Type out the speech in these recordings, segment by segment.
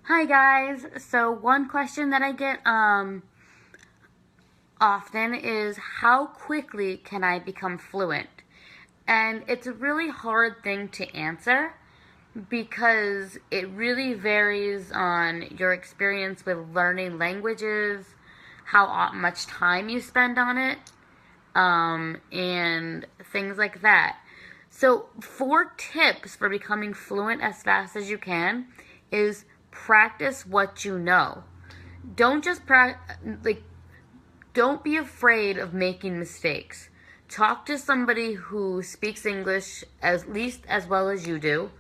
Hi guys. So one question that I get often is how quickly can I become fluent? And it's a really hard thing to answer because it really varies on your experience with learning languages, how much time you spend on it, and things like that. So, 4 tips for becoming fluent as fast as you can is practice what you know. Don't just don't be afraid of making mistakes. Talk to somebody who speaks English at least as well as you do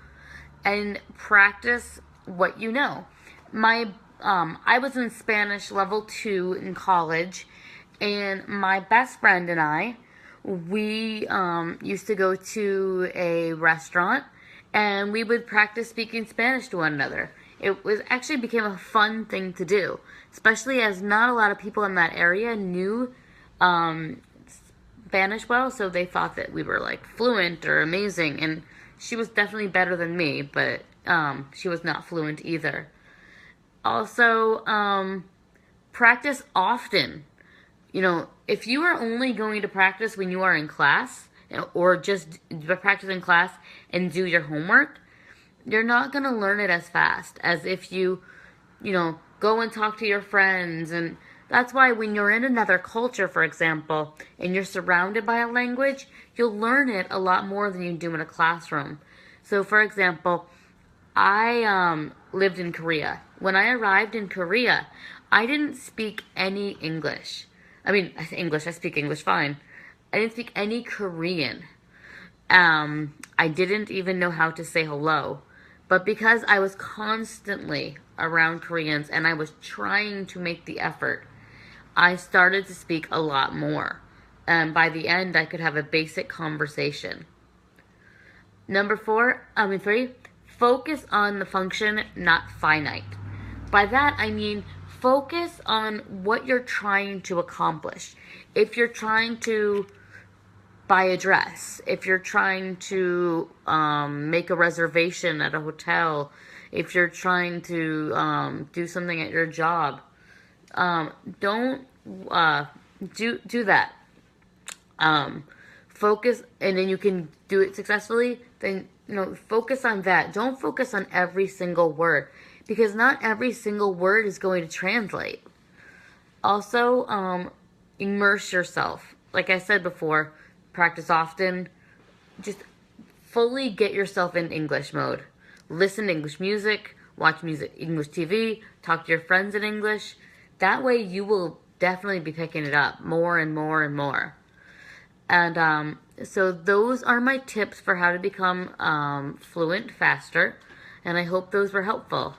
and practice what you know. I was in Spanish level 2 in college, and my best friend and I, we used to go to a restaurant, and we would practice speaking Spanish to one another. It was actually became a fun thing to do, especially as not a lot of people in that area knew um, Spanish well, so they thought that we were like fluent or amazing, and she was definitely better than me, but she was not fluent either. Also, practice often. If you are only going to practice when you are in class, or just practice in class and do your homework, you're not going to learn it as fast as if you go and talk to your friends. And that's why when you're in another culture, for example, and you're surrounded by a language, you'll learn it a lot more than you do in a classroom. So, for example, I lived in Korea. When I arrived in Korea, I didn't speak any English. I mean, English, I speak English fine. I didn't speak any Korean. I didn't even know how to say hello. But because I was constantly around Koreans and I was trying to make the effort, I started to speak a lot more. And by the end, I could have a basic conversation. Three, focus on the function, not finite. By that, I mean focus on what you're trying to accomplish. If you're trying to buy a dress, if you're trying to make a reservation at a hotel, if you're trying to do something at your job, don't do that. Focus, and then you can do it successfully. Then focus on that. Don't focus on every single word because not every single word is going to translate. Also, immerse yourself. Like I said before, practice often. Just fully get yourself in English mode. Listen to English music, watch English TV, talk to your friends in English. That way you will definitely be picking it up more and more and more. And so those are my tips for how to become fluent faster. And I hope those were helpful.